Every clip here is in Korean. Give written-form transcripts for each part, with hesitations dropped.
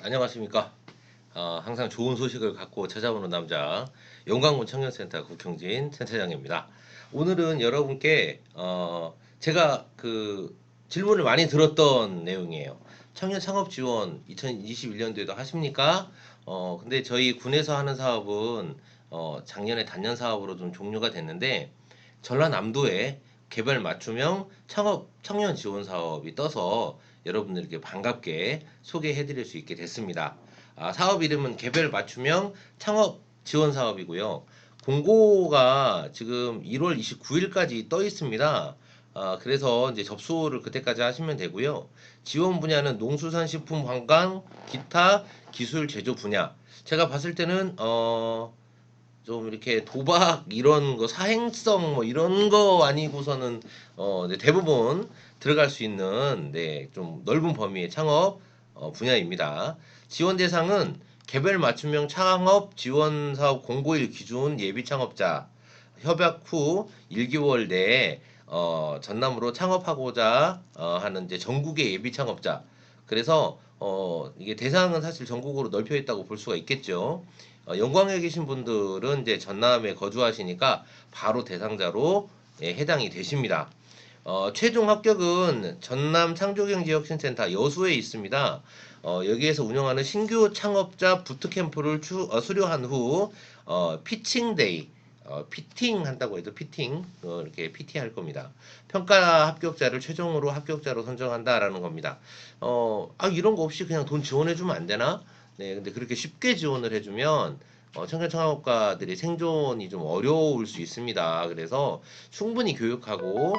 안녕하십니까. 항상 좋은 소식을 갖고 찾아오는 남자 영광군 청년센터 국형진 센터장입니다. 오늘은 여러분께 제가 질문을 많이 들었던 내용이에요. 청년 창업 지원 2021년도에도 하십니까? 근데 저희 군에서 하는 사업은 작년에 단년 사업으로 좀 종료가 됐는데 전라남도에 개별 맞춤형 창업 청년 지원 사업이 떠서 여러분들께 반갑게 소개해 드릴 수 있게 됐습니다. 사업 이름은 개별 맞춤형 창업 지원 사업이고요. 공고가 지금 1월 29일까지 떠 있습니다. 그래서 이제 접수를 그때까지 하시면 되고요. 지원 분야는 농수산식품 관광, 기타, 기술 제조 분야. 제가 봤을 때는 좀 이렇게 도박 이런 거 사행성 뭐 이런 거 아니고서는 네, 대부분 들어갈 수 있는 네, 좀 넓은 범위의 창업 분야입니다. 지원 대상은 개별 맞춤형 창업 지원 사업 공고일 기준 예비 창업자 협약 후 1개월 내에 전남으로 창업하고자 하는 이제 전국의 예비 창업자. 그래서 이게 대상은 사실 전국으로 넓혀 있다고 볼 수가 있겠죠. 영광에 계신 분들은 이제 전남에 거주하시니까 바로 대상자로 해당이 되십니다. 최종 합격은 전남 창조경제혁신센터 여수에 있습니다. 여기에서 운영하는 신규 창업자 부트캠프를 수료한 후 피칭데이 피팅 한다고 해도 피팅 이렇게 PT 할 겁니다. 평가 합격자를 최종으로 합격자로 선정한다라는 겁니다. 이런 거 없이 그냥 돈 지원해주면 안 되나? 네, 근데 그렇게 쉽게 지원을 해주면 청년 창업가들이 생존이 좀 어려울 수 있습니다. 그래서 충분히 교육하고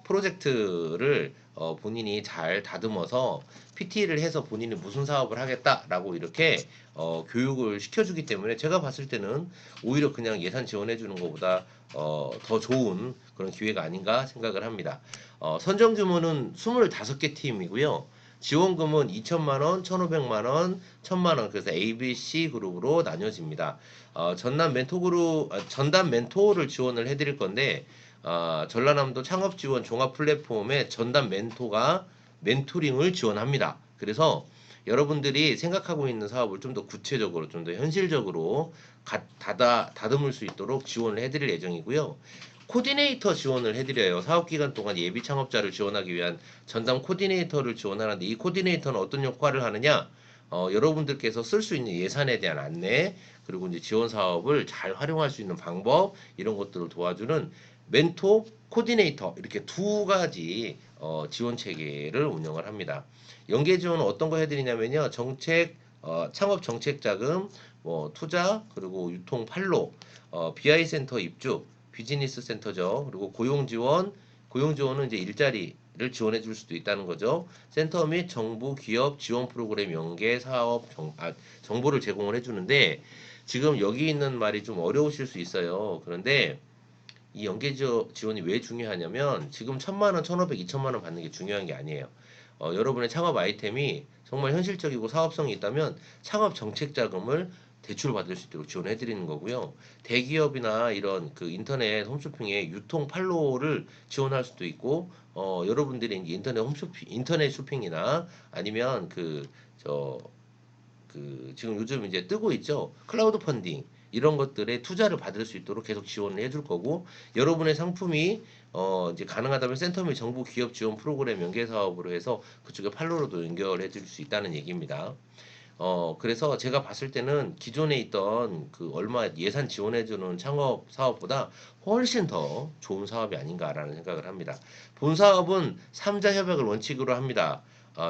프로젝트를 본인이 잘 다듬어서 PT를 해서 본인이 무슨 사업을 하겠다라고 이렇게 교육을 시켜주기 때문에 제가 봤을 때는 오히려 그냥 예산 지원해 주는 것보다 더 좋은 그런 기회가 아닌가 생각을 합니다. 선정 규모는 25개 팀이고요. 지원금은 2천만 원, 1,500만 원, 1,000만 원 그래서 A, B, C 그룹으로 나뉘어집니다. 전담 멘토를 지원을 해드릴 건데 전라남도 창업 지원 종합 플랫폼에 전담 멘토가 멘토링을 지원합니다. 그래서 여러분들이 생각하고 있는 사업을 좀 더 구체적으로, 좀 더 현실적으로 다듬을 수 있도록 지원을 해드릴 예정이고요. 코디네이터 지원을 해드려요. 사업 기간 동안 예비 창업자를 지원하기 위한 전담 코디네이터를 지원하는데 이 코디네이터는 어떤 역할을 하느냐? 여러분들께서 쓸 수 있는 예산에 대한 안내, 그리고 이제 지원 사업을 잘 활용할 수 있는 방법, 이런 것들을 도와주는 멘토, 코디네이터, 이렇게 두 가지 지원 체계를 운영을 합니다. 연계 지원은 어떤 거 해드리냐면요. 창업 정책 자금, 뭐 투자, 그리고 유통 판로, BI 센터 입주, 비즈니스 센터죠. 그리고 고용 지원은 이제 일자리를 지원해 줄 수도 있다는 거죠. 센터 및 정부 기업 지원 프로그램 연계 사업 정보를 제공을 해주는데 지금 여기 있는 말이 좀 어려우실 수 있어요. 그런데 이 연계 지원이 왜 중요하냐면 지금 1,000만 원, 1,500, 2천만 원 받는 게 중요한 게 아니에요. 여러분의 창업 아이템이 정말 현실적이고 사업성이 있다면 창업 정책 자금을 대출받을 수 있도록 지원해 드리는 거고요. 대기업이나 이런 그 인터넷 홈쇼핑의 유통 판로를 지원할 수도 있고 여러분들이 이제 인터넷 쇼핑이나 아니면 지금 요즘 이제 뜨고 있죠. 클라우드 펀딩 이런 것들에 투자를 받을 수 있도록 계속 지원을 해줄 거고 여러분의 상품이 이제 가능하다면 센터 및 정부 기업 지원 프로그램 연계 사업으로 해서 그쪽에 판로로도 연결해 줄 수 있다는 얘기입니다. 그래서 제가 봤을 때는 기존에 있던 그 얼마 예산 지원해주는 창업 사업보다 훨씬 더 좋은 사업이 아닌가라는 생각을 합니다. 본 사업은 3자 협약을 원칙으로 합니다.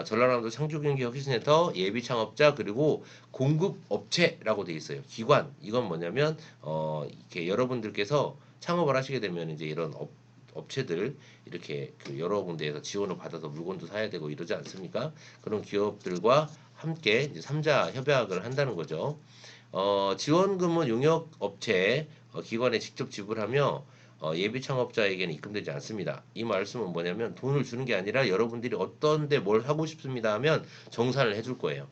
전라남도 창조경기혁신센터 예비 창업자 그리고 공급 업체라고 되어 있어요. 기관 이건 뭐냐면 이렇게 여러분들께서 창업을 하시게 되면 이제 이런 업체들 이렇게 그 여러 군데에서 지원을 받아서 물건도 사야 되고 이러지 않습니까? 그런 기업들과 함께 이제 3자 협약을 한다는 거죠. 지원금은 용역 업체 기관에 직접 지불하며 예비 창업자에게는 입금되지 않습니다. 이 말씀은 뭐냐면 돈을 주는 게 아니라 여러분들이 어떤데 뭘 하고 싶습니다 하면 정산을 해줄 거예요.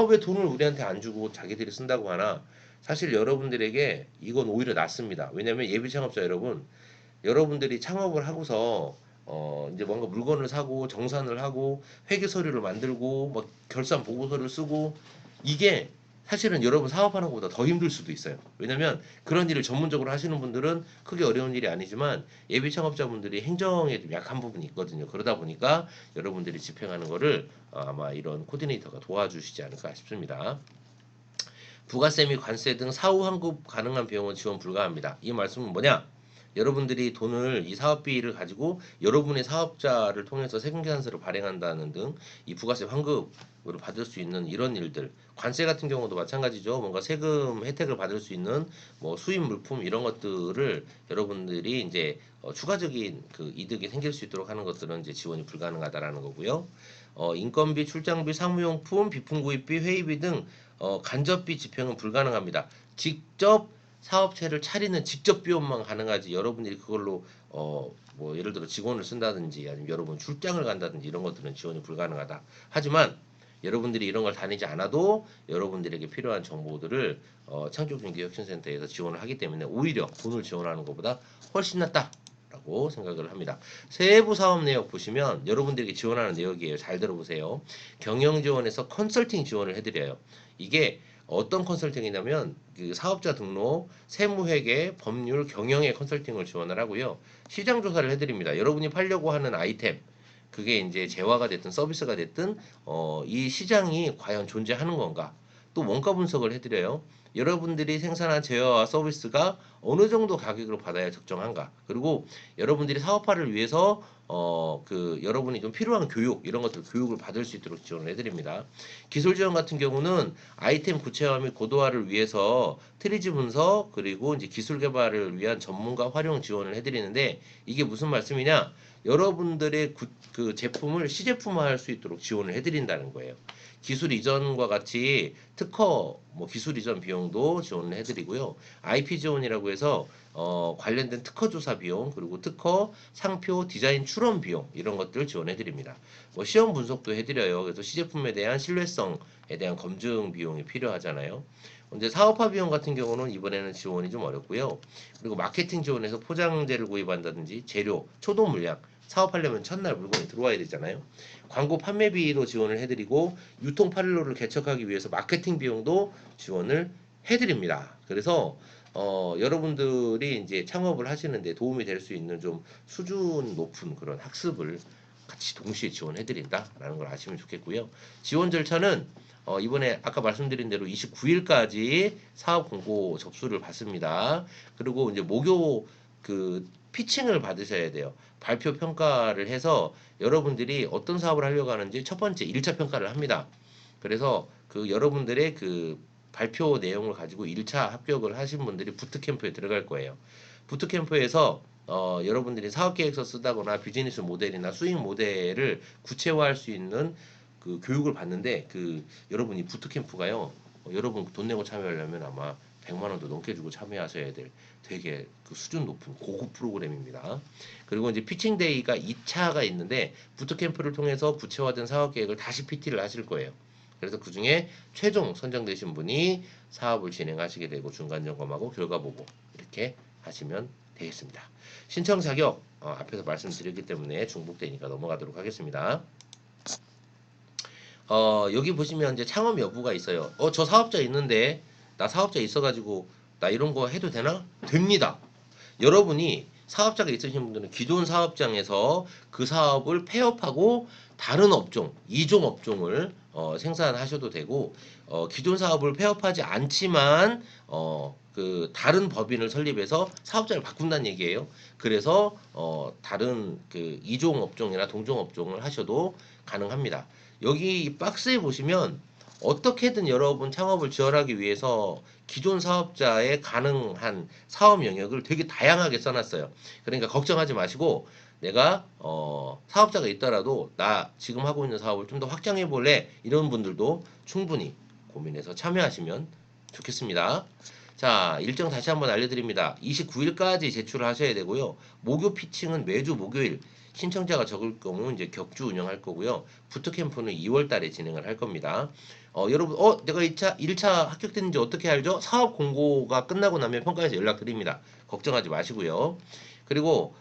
왜 돈을 우리한테 안 주고 자기들이 쓴다고 하나? 사실 여러분들에게 이건 오히려 낫습니다. 왜냐하면 예비 창업자 여러분들이 창업을 하고서 이제 뭔가 물건을 사고 정산을 하고 회계 서류를 만들고 뭐 결산 보고서를 쓰고 이게 사실은 여러분 사업하는 것보다 더 힘들 수도 있어요. 왜냐면 그런 일을 전문적으로 하시는 분들은 크게 어려운 일이 아니지만 예비 창업자분들이 행정에 좀 약한 부분이 있거든요. 그러다 보니까 여러분들이 집행하는 거를 아마 이런 코디네이터가 도와주시지 않을까 싶습니다. 부가세 및 관세 등 사후 환급 가능한 비용은 지원 불가합니다. 이 말씀은 뭐냐? 여러분들이 돈을 이 사업비를 가지고 여러분의 사업자를 통해서 세금계산서를 발행한다는 등 이 부가세 환급으로 받을 수 있는 이런 일들, 관세 같은 경우도 마찬가지죠. 뭔가 세금 혜택을 받을 수 있는 뭐 수입 물품 이런 것들을 여러분들이 이제 추가적인 그 이득이 생길 수 있도록 하는 것들은 이제 지원이 불가능하다라는 거고요. 인건비, 출장비, 사무용품, 비품 구입비, 회의비 등 간접비 집행은 불가능합니다. 직접 사업체를 차리는 직접 비용만 가능하지 여러분들이 그걸로 뭐 예를 들어 직원을 쓴다든지 아니면 여러분 출장을 간다든지 이런 것들은 지원이 불가능하다. 하지만 여러분들이 이런 걸 다니지 않아도 여러분들에게 필요한 정보들을 창조경제혁신센터에서 지원을 하기 때문에 오히려 돈을 지원하는 것보다 훨씬 낫다라고 생각을 합니다. 세부 사업 내역 보시면 여러분들에게 지원하는 내역이에요. 잘 들어보세요. 경영지원에서 컨설팅 지원을 해드려요. 이게 어떤 컨설팅이냐면 그 사업자 등록, 세무회계, 법률, 경영의 컨설팅을 지원을 하고요. 시장 조사를 해드립니다. 여러분이 팔려고 하는 아이템 그게 이제 재화가 됐든 서비스가 됐든 이 시장이 과연 존재하는 건가? 또 원가 분석을 해드려요. 여러분들이 생산한 재화와 서비스가 어느 정도 가격으로 받아야 적정한가? 그리고 여러분들이 사업화를 위해서 그 여러분이 좀 필요한 교육 이런 것들 교육을 받을 수 있도록 지원을 해드립니다. 기술 지원 같은 경우는 아이템 구체화 및 고도화를 위해서 트리지 분석 그리고 이제 기술 개발을 위한 전문가 활용 지원을 해드리는데 이게 무슨 말씀이냐? 여러분들의 그 제품을 시제품화할 수 있도록 지원을 해드린다는 거예요. 기술 이전과 같이 특허 뭐 기술 이전 비용도 지원을 해드리고요. IP 지원이라고 해서 관련된 특허 조사 비용 그리고 특허 상표 디자인 출원 비용 이런 것들 지원해 드립니다. 뭐 시험 분석도 해드려요. 그래서 시제품에 대한 신뢰성에 대한 검증 비용이 필요하잖아요. 근데 사업화 비용 같은 경우는 이번에는 지원이 좀 어렵고요. 그리고 마케팅 지원에서 포장재를 구입한다든지 재료, 초도 물량 사업하려면 첫날 물건이 들어와야 되잖아요. 광고 판매비도 지원을 해드리고 유통 판로를 개척하기 위해서 마케팅 비용도 지원을 해드립니다. 그래서 여러분들이 이제 창업을 하시는데 도움이 될 수 있는 좀 수준 높은 그런 학습을 같이 동시에 지원해드린다라는 걸 아시면 좋겠고요. 지원 절차는 이번에 아까 말씀드린 대로 29일까지 사업 공고 접수를 받습니다. 그리고 이제 목요 그 피칭을 받으셔야 돼요. 발표 평가를 해서 여러분들이 어떤 사업을 하려고 하는지 첫 번째 1차 평가를 합니다. 그래서 그 여러분들의 그 발표 내용을 가지고 1차 합격을 하신 분들이 부트캠프에 들어갈 거예요. 부트캠프에서 여러분들이 사업계획서 쓰다거나 비즈니스 모델이나 수익 모델을 구체화할 수 있는 그 교육을 받는데 그 여러분이 부트캠프가요. 여러분 돈 내고 참여하려면 아마 100만 원도 넘게 주고 참여하셔야 될 되게 그 수준 높은 고급 프로그램입니다. 그리고 이제 피칭 데이가 2차가 있는데 부트캠프를 통해서 구체화된 사업 계획을 다시 PT를 하실 거예요. 그래서 그 중에 최종 선정되신 분이 사업을 진행하시게 되고 중간 점검하고 결과 보고 이렇게 하시면 되겠습니다. 신청 자격 앞에서 말씀드렸기 때문에 중복되니까 넘어가도록 하겠습니다. 여기 보시면 이제 창업 여부가 있어요. 저 사업자 있는데 나 사업자 있어가지고 나 이런 거 해도 되나? 됩니다. 여러분이 사업자가 있으신 분들은 기존 사업장에서 그 사업을 폐업하고 다른 업종, 이종 업종을 생산하셔도 되고 기존 사업을 폐업하지 않지만 그 다른 법인을 설립해서 사업자를 바꾼다는 얘기예요. 그래서 다른 그 이종 업종이나 동종 업종을 하셔도 가능합니다. 여기 이 박스에 보시면 어떻게든 여러분 창업을 지원하기 위해서 기존 사업자의 가능한 사업 영역을 되게 다양하게 써놨어요. 그러니까 걱정하지 마시고 내가 사업자가 있더라도 나 지금 하고 있는 사업을 좀 더 확장해 볼래 이런 분들도 충분히 고민해서 참여하시면 좋겠습니다. 자, 일정 다시 한번 알려드립니다. 29일까지 제출을 하셔야 되고요. 목요 피칭은 매주 목요일 신청자가 적을 경우 이제 격주 운영할 거고요. 부트캠프는 2월 달에 진행을 할 겁니다. 여러분, 내가 1차 합격됐는지 어떻게 알죠? 사업 공고가 끝나고 나면 평가에서 연락드립니다. 걱정하지 마시고요. 그리고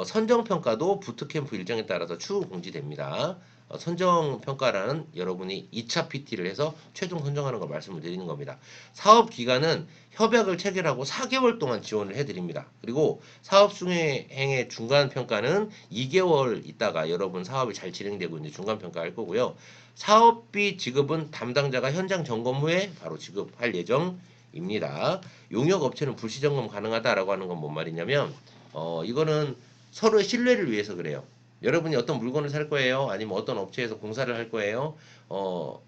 선정 평가도 부트캠프 일정에 따라서 추후 공지됩니다. 선정 평가라는 여러분이 2차 PT를 해서 최종 선정하는 걸 말씀을 드리는 겁니다. 사업 기간은 협약을 체결하고 4개월 동안 지원을 해드립니다. 그리고 사업 수행의 중간 평가는 2개월 있다가 여러분 사업이 잘 진행되고 있는지 중간 평가할 거고요. 사업비 지급은 담당자가 현장 점검 후에 바로 지급할 예정입니다. 용역 업체는 불시 점검 가능하다라고 하는 건 뭔 말이냐면 이거는 서로의 신뢰를 위해서 그래요. 여러분이 어떤 물건을 살 거예요? 아니면 어떤 업체에서 공사를 할 거예요?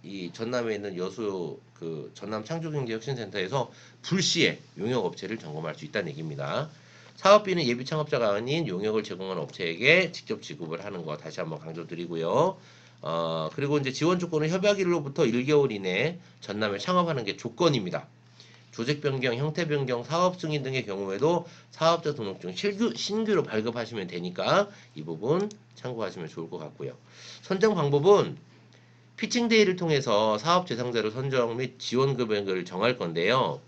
이 전남에 있는 여수 그 전남 창조경제혁신센터에서 불시에 용역 업체를 점검할 수 있다는 얘기입니다. 사업비는 예비 창업자가 아닌 용역을 제공하는 업체에게 직접 지급을 하는 거 다시 한번 강조드리고요. 그리고 이제 지원 조건은 협약일로부터 1개월 이내 전남에 창업하는 게 조건입니다. 조직 변경, 형태 변경, 사업 승인 등의 경우에도 사업자 등록증 신규로 발급하시면 되니까 이 부분 참고하시면 좋을 것 같고요. 선정 방법은 피칭데이를 통해서 사업 대상자를 선정 및 지원 금액을 정할 건데요.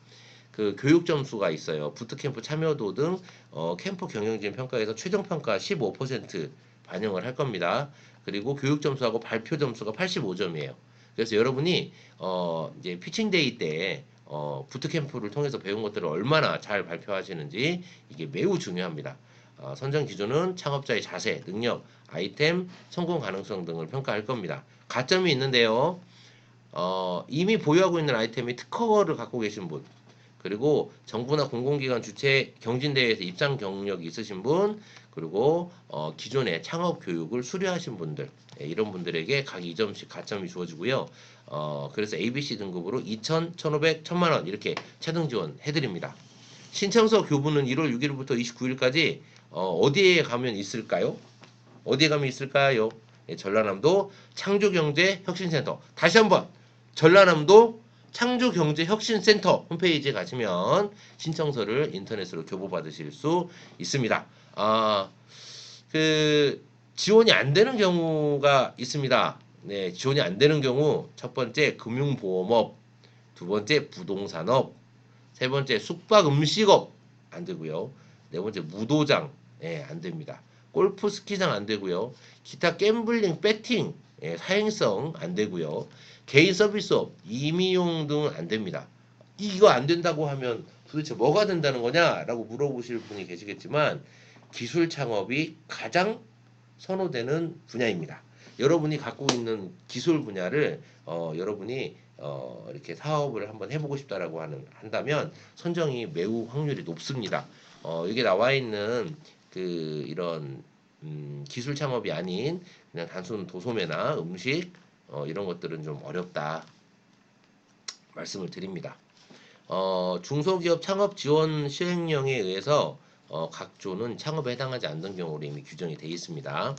그 교육 점수가 있어요. 부트캠프 참여도 등 캠프 경영진 평가에서 최종 평가 15% 반영을 할 겁니다. 그리고 교육 점수하고 발표 점수가 85점이에요. 그래서 여러분이 이제 피칭데이 때 부트캠프를 통해서 배운 것들을 얼마나 잘 발표하시는지 이게 매우 중요합니다. 선정 기준은 창업자의 자세, 능력, 아이템, 성공 가능성 등을 평가할 겁니다. 가점이 있는데요. 이미 보유하고 있는 아이템이 특허를 갖고 계신 분, 그리고 정부나 공공기관 주최 경진대회에서 입상 경력이 있으신 분, 그리고 기존에 창업 교육을 수료하신 분들, 이런 분들에게 각 2점씩 가점이 주어지고요. 그래서 ABC 등급으로 2,000, 1,500, 1,000만 원 이렇게 차등 지원 해드립니다. 신청서 교부는 1월 6일부터 29일까지 어디에 가면 있을까요? 어디에 가면 있을까요? 전라남도 창조경제혁신센터. 다시 한번 전라남도 창조경제혁신센터 홈페이지에 가시면 신청서를 인터넷으로 교부받으실 수 있습니다. 그 지원이 안 되는 경우가 있습니다. 네, 지원이 안 되는 경우 첫 번째 금융보험업, 두 번째 부동산업, 세 번째 숙박 음식업 안 되고요. 네 번째 무도장 안 됩니다. 골프 스키장 안 되고요. 기타 갬블링, 배팅 사행성 안 되고요. 개인 서비스업, 임의용 등은 안 됩니다. 이거 안 된다고 하면 도대체 뭐가 된다는 거냐라고 물어보실 분이 계시겠지만 기술 창업이 가장 선호되는 분야입니다. 여러분이 갖고 있는 기술 분야를 여러분이 이렇게 사업을 한번 해보고 싶다라고 한다면 선정이 매우 확률이 높습니다. 여기 나와 있는 그 이런 기술 창업이 아닌 그냥 단순 도소매나 음식 이런 것들은 좀 어렵다 말씀을 드립니다. 중소기업 창업 지원 시행령에 의해서 각 조는 창업에 해당하지 않는 경우로 이미 규정이 되어 있습니다.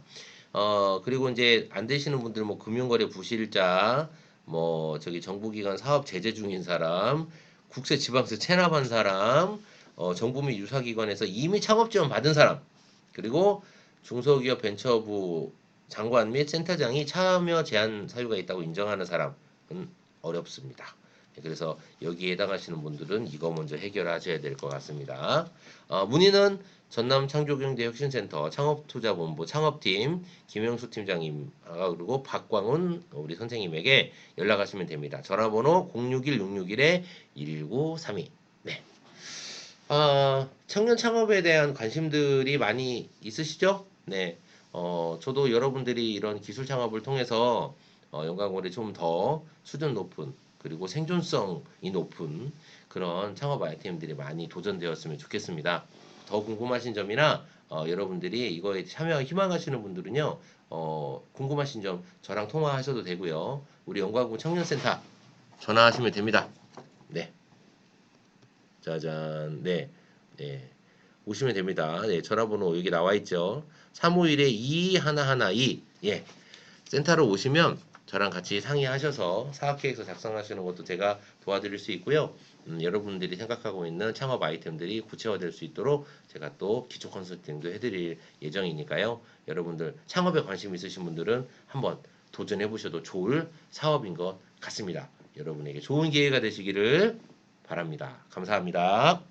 그리고 이제 안 되시는 분들 뭐 금융거래 부실자, 뭐 저기 정부기관 사업 제재 중인 사람, 국세 지방세 체납한 사람, 정부 및 유사기관에서 이미 창업 지원 받은 사람, 그리고 중소기업 벤처부 장관 및 센터장이 참여 제한 사유가 있다고 인정하는 사람은 어렵습니다. 그래서 여기에 해당하시는 분들은 이거 먼저 해결하셔야 될 것 같습니다. 문의는 전남창조경제혁신센터 창업투자본부 창업팀 김영수 팀장님 그리고 박광훈 우리 선생님에게 연락하시면 됩니다. 전화번호 061-661-1932. 네. 청년 창업에 대한 관심들이 많이 있으시죠? 네. 저도 여러분들이 이런 기술 창업을 통해서 연관고리 좀 더 수준 높은 그리고 생존성이 높은 그런 창업 아이템들이 많이 도전되었으면 좋겠습니다. 더 궁금하신 점이나 여러분들이 이거에 참여 희망하시는 분들은요, 궁금하신 점 저랑 통화하셔도 되고요. 우리 연구하고 청년센터 전화하시면 됩니다. 네, 짜잔, 네, 네, 오시면 됩니다. 네, 전화번호 여기 나와 있죠. 351-2112, 예, 센터로 오시면 저랑 같이 상의하셔서 사업계획서 작성하시는 것도 제가 도와드릴 수 있고요. 여러분들이 생각하고 있는 창업 아이템들이 구체화될 수 있도록 제가 또 기초 컨설팅도 해드릴 예정이니까요. 여러분들 창업에 관심 있으신 분들은 한번 도전해 보셔도 좋을 사업인 것 같습니다. 여러분에게 좋은 기회가 되시기를 바랍니다. 감사합니다.